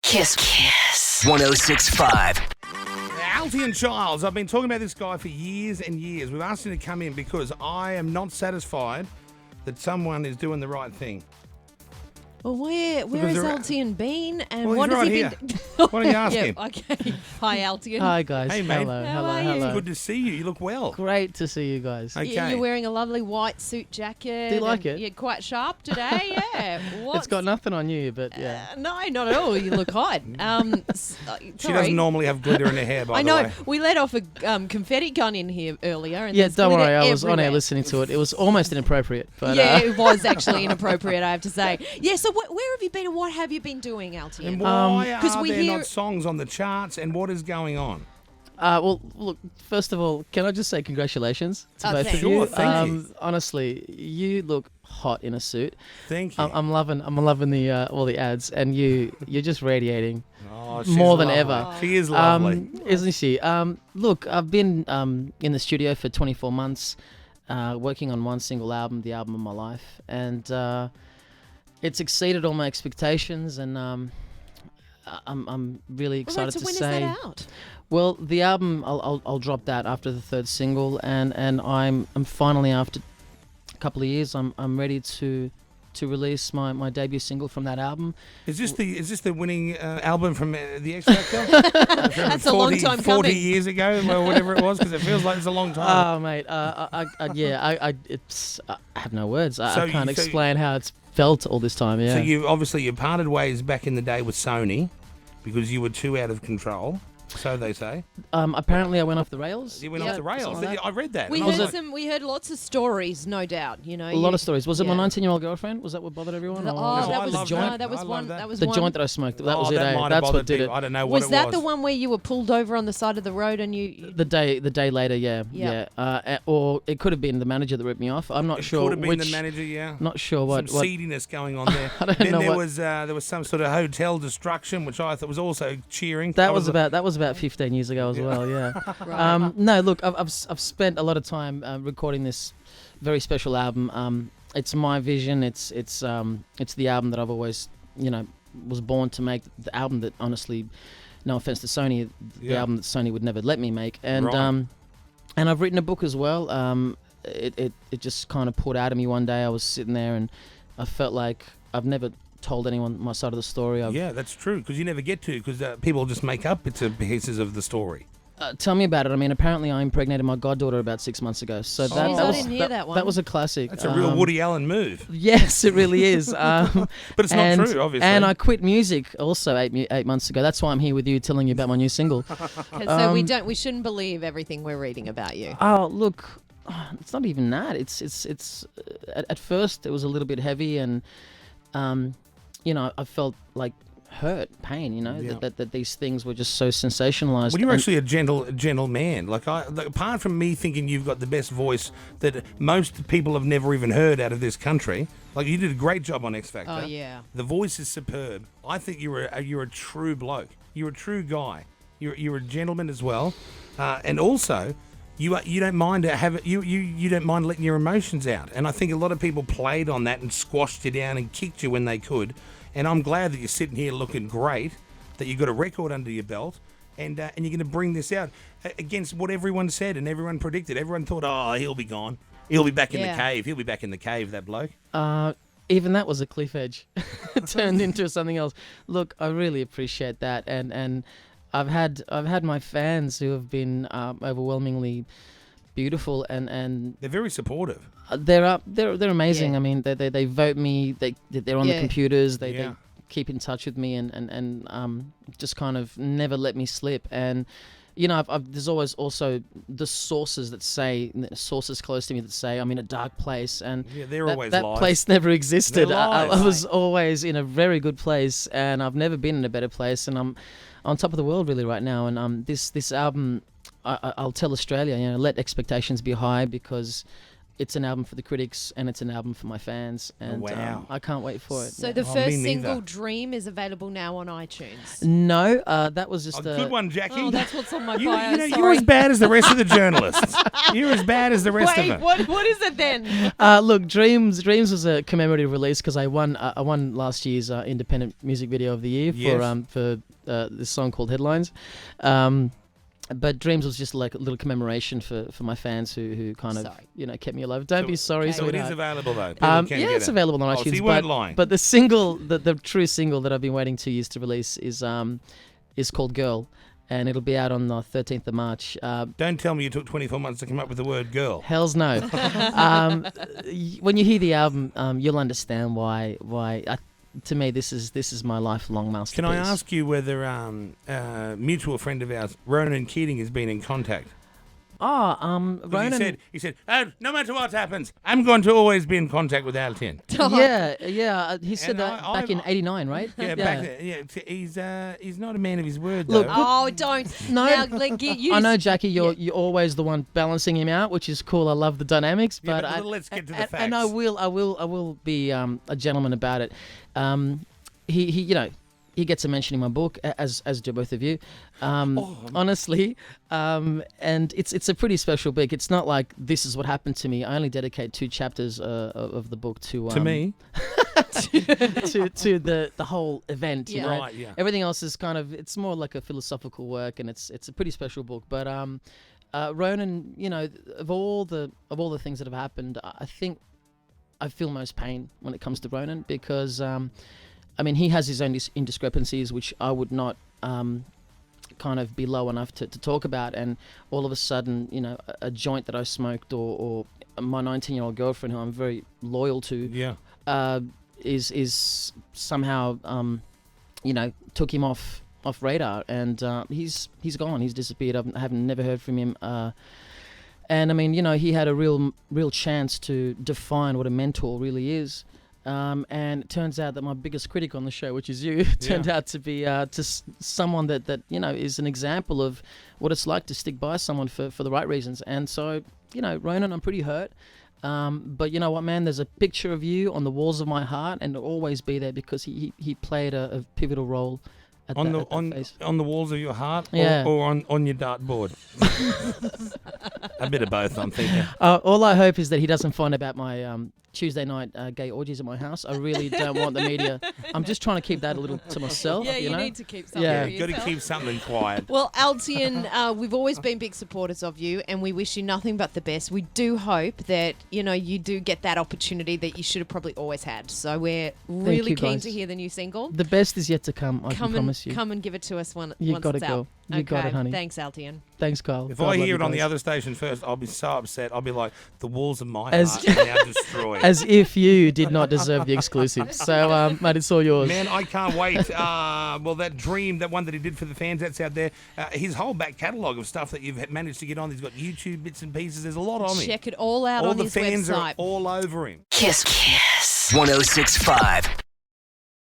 Kiss 106.5. Altiyan Childs. I've been talking about this guy for years and years. We've asked him to come in because I am not satisfied that someone is doing the right thing. Well, where has Altiyan been, and Well, what he's has right he here. been? Why don't you ask him? Okay. Hi, Altiyan. Hi guys. Hey, mate. Hello. How are you? Good to see you. You look well. Great to see you guys. Okay. You're wearing a lovely white suit jacket. Do you like and it? You're quite sharp today. Yeah. It's got nothing on you, but yeah. No, not at all. You look hot. She doesn't normally have glitter in her hair, by I the know. way. We let off a confetti gun in here earlier. And Yeah, there's don't glitter worry. I was on air everywhere. listeing to it. It was almost inappropriate, but Yeah, it was actually inappropriate, I have to say. Yeah, so where have you been and what have you been doing, Altiyan? And why 'cause are we there hear- not songs on the charts, and what is going on? well, look. First of all, can I just say congratulations to both thank of you. you? Sure, thank you. Honestly, you look hot in a suit. Thank you. I'm loving the all the ads, and you're just radiating. Oh, she's more than lovely. ever. She is lovely. Isn't she? Look, I've been in the studio for 24 months, working on one single album, the album of my life, and it's exceeded all my expectations, and I'm really excited so to when say. is that out? Well, the album I'll drop that after the third single, and I'm finally, after a couple of years, I'm ready to release my debut single from that album. Is this the winning album from the X Factor? That's a long time 40 coming. years ago, or whatever it was, because it feels like it's a long time. Oh, mate, I have no words. I So can't you- so- explain how it's felt all this time. Yeah. So you parted ways back in the day with Sony because you were too out of control. So they say. Apparently I went off the rails. You went Yeah. off the rails. Something like that. I read that. We and I was heard like, we heard lots of stories, no doubt. You know, A lot of stories. Was it my yeah. 19-year-old girlfriend? Was that what bothered everyone? The, or oh, No, that I was love no, that. that was I love one. that. That was the one. joint that I smoked. That was it. that might have That's what bothered did people. it. I don't know what Was it that was. the one where you were pulled over on the side of the road and you? The day later, yeah. Or it could have been the manager that ripped me off. I'm not It sure could have been which. the manager, yeah. Not sure what. Some seediness going on there. I don't then know there what- was some sort of hotel destruction, which I thought was also cheering. That was about 15 years ago as well. Yeah. Right. No, look, I've spent a lot of time recording this very special album. It's my vision. It's the album that I've always, was born to make. The album that, honestly, no offense to Sony, the Yeah. album that Sony would never let me make. And Right. and I've written a book as well. It just kind of poured out of me one day. I was sitting there and I felt like I've never told anyone my side of the story. Yeah, that's true, because you never get to, because people just make up bits and pieces of the story. Tell me about it. I mean, apparently I impregnated my goddaughter about 6 months ago. So that, Jeez, that I was didn't hear that one. That was a classic. That's a real Woody Allen move. Yes, it really is. But it's not true, obviously. And I quit music also 8 months ago. That's why I'm here with you, telling you about my new single. So we shouldn't believe everything we're reading about you. Oh, look, it's not even that. It's at first it was a little bit heavy, and I felt like hurt, pain. Yeah. That these things were just so sensationalized. Well, you're And- actually a gentle man. Like apart from me thinking you've got the best voice that most people have never even heard out of this country, like you did a great job on X Factor. Oh yeah. The voice is superb. I think you're a true bloke. You're a true guy. You're a gentleman as well, and also you don't mind you don't mind letting your emotions out. And I think a lot of people played on that and squashed you down and kicked you when they could. And I'm glad that you're sitting here looking great, that you've got a record under your belt, and you're going to bring this out against what everyone said and everyone predicted. Everyone thought, oh, he'll be gone. He'll be back in the Yeah. cave. He'll be back in the cave, that bloke. Even that was a cliff edge. It turned into something else. Look, I really appreciate that, and I've had my fans who have been overwhelmingly beautiful, and They're very supportive. they're amazing. Yeah. I mean, they vote me. They're on the Yeah. computers. They Yeah. keep in touch with me, and just kind of never let me slip. And there's always also the sources close to me that say I'm in a dark place, and Yeah, they're that, always that lies. place never existed. They're I lies. was always in a very good place, and I've never been in a better place, and I'm on top of the world really right now. And this album, I'll tell Australia, let expectations be high, because it's an album for the critics and it's an album for my fans, and wow. I can't wait for it. So yeah. the Oh, first me neither. single, Dream, is available now on iTunes. No, that was just Good one, Jackie. Oh, that's what's on my you, bio. you know, you're sorry. as bad as the rest of the journalists. You're as bad as the rest of Wait, them. what is it then? Look, Dreams was a commemorative release because I won last year's Independent Music Video of the Year for this song called Headlines. But Dreams was just like a little commemoration for my fans who kind of Sorry. kept me alive. Don't be sorry, So it sweetheart. is available though. People can Yeah, get it's it. available on Oh, iTunes. so you weren't lying. But the single, the true single that I've been waiting 2 years to release is called Girl, and it'll be out on the 13th of March. Don't tell me you took 24 months to come up with the word girl. Hell's no. When you hear the album, you'll understand why. To me, this is my lifelong masterpiece. Can I ask you whether a mutual friend of ours, Ronan Keating, has been in contact? Oh, 'Cause Ronan. He said, oh, no matter what happens, I'm going to always be in contact with Altiyan. Yeah. He said And that back in '89, right? Yeah, back there. Yeah, he's not a man of his word, Look, though. Oh, don't. No. Now, like, I know, Jackie, you're always the one balancing him out, which is cool. I love the dynamics, Yeah, but let's get to the facts. And I will be a gentleman about it. He gets a mention in my book, as do both of you. Honestly, and it's a pretty special book. It's not like this is what happened to me. I only dedicate 2 chapters of the book to me? to the whole event. Yeah. You know? Right, yeah. Everything else is it's more like a philosophical work, and it's a pretty special book. But Ronan, of all the things that have happened, I think I feel most pain when it comes to Ronan because. He has his own indiscrepancies, which I would not kind of be low enough to talk about. And all of a sudden, a joint that I smoked or my 19-year-old girlfriend, who I'm very loyal to, is somehow, took him off radar. And he's gone. He's disappeared. I haven't never heard from him. And he had a real chance to define what a mentor really is. And it turns out that my biggest critic on the show, which is you, turned out to be someone that is an example of what it's like to stick by someone for the right reasons. And so, Ronan, I'm pretty hurt. But you know what, man? There's a picture of you on the walls of my heart, and it'll always be there because he played a pivotal role. On the walls of your heart, Yeah. or on your dartboard? A bit of both, I'm thinking. All I hope is that he doesn't find about my Tuesday night gay orgies at my house. I really don't want the media. I'm just trying to keep that a little to myself. Yeah, you know? need to keep something. Yeah. for You've got to yourself. keep something quiet. Well, Altiyan, we've always been big supporters of you, and we wish you nothing but the best. We do hope that you do get that opportunity that you should have probably always had. So we're really you, keen guys. to hear the new single. The best is yet to come. I can promise you. Come and give it to us once got it's it, out. girl. You got it, honey. Thanks, Altiyan. Thanks, Kyle. If God I love hear you it on the guys. other station first, I'll be so upset. I'll be like, the walls of my As- heart are now destroyed. As if you did not deserve the exclusive. So, mate, it's all yours. Man, I can't wait. Well, that Dream, that one that he did for the fans, that's out there. His whole back catalogue of stuff that you've managed to get on. He's got YouTube bits and pieces. There's a lot on him. Check it all out All on the his fans website. are all over him. Kiss 1065.